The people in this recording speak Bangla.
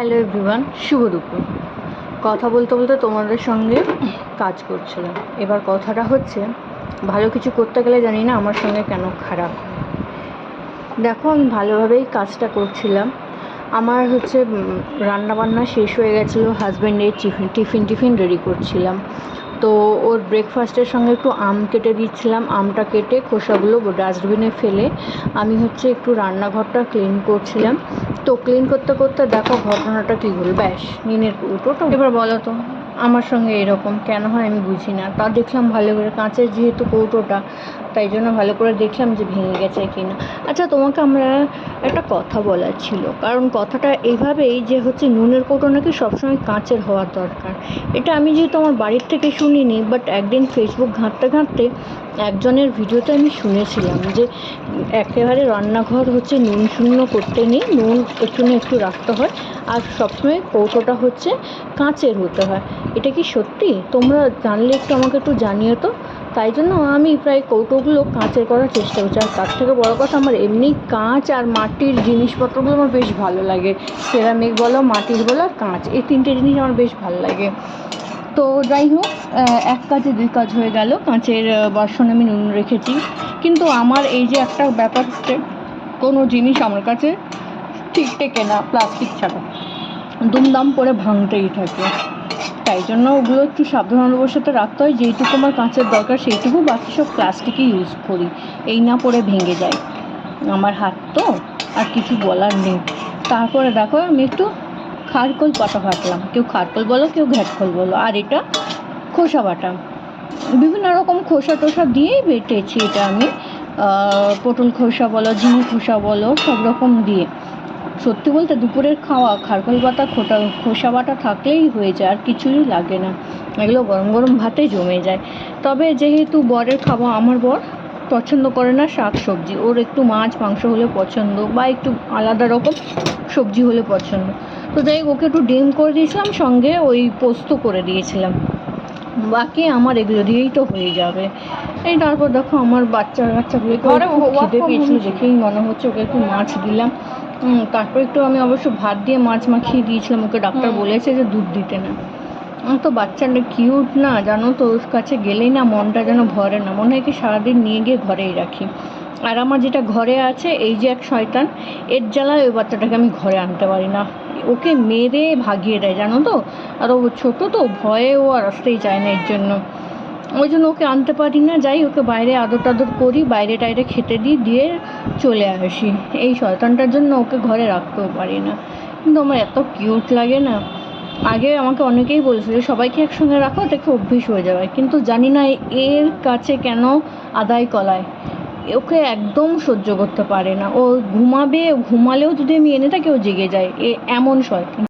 হ্যালো এভরিওয়ান, শুভ দুপুর। কথা বলতে বলতে তোমাদের সঙ্গে কাজ করছিলাম। এবার কথাটা হচ্ছে, ভালো কিছু করতে গেলে জানি না আমার সঙ্গে কেন খারাপ হয়। দেখো, আমি ভালোভাবেই কাজটা করছিলাম। আমার রান্নাবান্না শেষ হয়ে গেছিলো, হাজব্যান্ডের টিফিন রেডি করছিলাম। তো ওর ব্রেকফাস্টের সঙ্গে একটু আম কেটে দিচ্ছিলাম। আমটা কেটে খোসাগুলো ডাস্টবিনে ফেলে আমি একটু রান্নাঘরটা ক্লিন করছিলাম। তো ক্লিন করতে করতে দেখো ঘটনাটা কী হলো, ব্যাস নিনের কৌটোটা। এবার বলো তো আমার সঙ্গে এরকম কেন হয় আমি বুঝি না। তা দেখলাম ভালো করে, কাঁচের যেহেতু কৌটোটা, তাই জন্য ভালো করে দেখলাম যে ভেঙে গেছে কি না। আচ্ছা, তোমাকে আমরা একটা কথা বলার ছিল, কারণ কথাটা এইভাবেই যে নুনের কৌটো নাকি সবসময় কাঁচের হওয়ার দরকার। এটা আমি যেহেতু আমার বাড়ির থেকে শুনিনি, বাট একদিন ফেসবুক ঘাঁটতে ঘাঁটতে একজনের ভিডিওতে আমি শুনেছিলাম যে একেবারে রান্নাঘর নুন শূন্য করতে নেই, নুন একটু না একটু রাখতে হয়, আর সবসময় কৌটোটা কাঁচের হতে হয়। এটা কি সত্যি? তোমরা জানলে আমাকে একটু জানিও তো। তাই জন্য আমি প্রায় কৌটোগুলো কাঁচের করার চেষ্টা করছি। আর তার থেকে বড়ো কথা, আমার এমনি কাঁচ আর মাটির জিনিসপত্রগুলো আমার বেশ ভালো লাগে। সেরামিক বলো, মাটির বলো, কাঁচ, এই তিনটে জিনিস আমার বেশ ভালো লাগে। তো যাই হোক, এক কাজে দুই কাজ হয়ে গেল। কাঁচের বাসনে আমি নুন রেখেছি, কিন্তু আমার এই যে একটা ব্যাপার হচ্ছে, কোনো জিনিস আমার কাছে ঠিক টেকে না প্লাস্টিক ছাড়া, দুমদাম করে ভাঙতেই থাকে। তাই জন্য ওগুলো একটু সাবধানতার সাথে রাখতে হয়। যেইটুকু আমার কাঁচের দরকার সেইটুকু, বাকি সব প্লাস্টিকই ইউজ করি, এই না পরে ভেঙে যায় আমার হাত। তো আর কিছু বলার নেই। তারপরে দেখো আমি একটু খারকোল পাতা বাটলাম, কেউ খারকোল বলো, কেউ ঘ্যাটকোল বলো, আর এটা খোসা বাটা। বিভিন্ন রকম খোসা টোসা দিয়েই বেটেছি এটা আমি। পটল খোসা বলো, ঝিঙে খোসা বলো, সব রকম দিয়ে। সত্যি বলতে দুপুরের খাওয়া খারকোল পাতা খোসা বাটা থাকলেই হয়ে যায়, আর কিছুই লাগে না। এগুলো গরম গরম ভাতে জমে যায়। তবে যেহেতু বরের খাওয়া, আমার বর পছন্দ করে না শাক সবজি, ওর একটু মাছ মাংস হলে পছন্দ, বা একটু আলাদা রকম সবজি হলে পছন্দ। তো যাই হোক, ওকে একটু ডিম করে দিয়েছিলাম, সঙ্গে ওই পোস্ত করে দিয়েছিলাম। বাকি আমার এগুলো দিয়েই তো হয়ে যাবে। এই তারপর দেখো আমার বাচ্চাগুলোকে খিদে পেয়েছিল, দেখেই মনে হচ্ছে ওকে একটু মাছ দিলাম। তারপর একটু আমি অবশ্য ভাত দিয়ে মাছ মাখিয়ে দিয়েছিলাম। ওকে ডাক্তার বলেছে যে দুধ দিতে না। তো বাচ্চাটা কিউট না, জানো তো, ওর কাছে গেলেই না মনটা যেন ভরে না, মনে হয় কি সারাদিন নিয়ে গিয়ে ঘরেই রাখি। আর আমার যেটা ঘরে আছে, এই যে এক শয়তান, এর জ্বালায় ওই বাচ্চাটাকে আমি ঘরে আনতে পারি না। ওকে মেরে ভাগিয়ে দেয়, জানো তো। আর ও ছোটো তো, ভয়ে ও আর আসতেই চায় না, এর জন্য ওই জন্য ওকে আনতে পারি না। যাই, ওকে বাইরে আদর টাদর করি, বাইরে টাইরে খেতে দিয়ে চলে আসি। এই শয়তানটার জন্য ওকে ঘরে রাখতেও পারি না। কিন্তু আমার এত কিউট লাগে না। আগে আমাকে অনেকেই বলেছে যে সবাইকে একসঙ্গে রাখো, দেখে অভ্যেস হয়ে যাবে, কিন্তু জানি না এর কাছে কেন আদায় কলায়। ওকে একদম সহ্য করতে পারে না। ও ঘুমালেও যদি আমি এনে থাকি ও জেগে যায়, এমন শয়তান।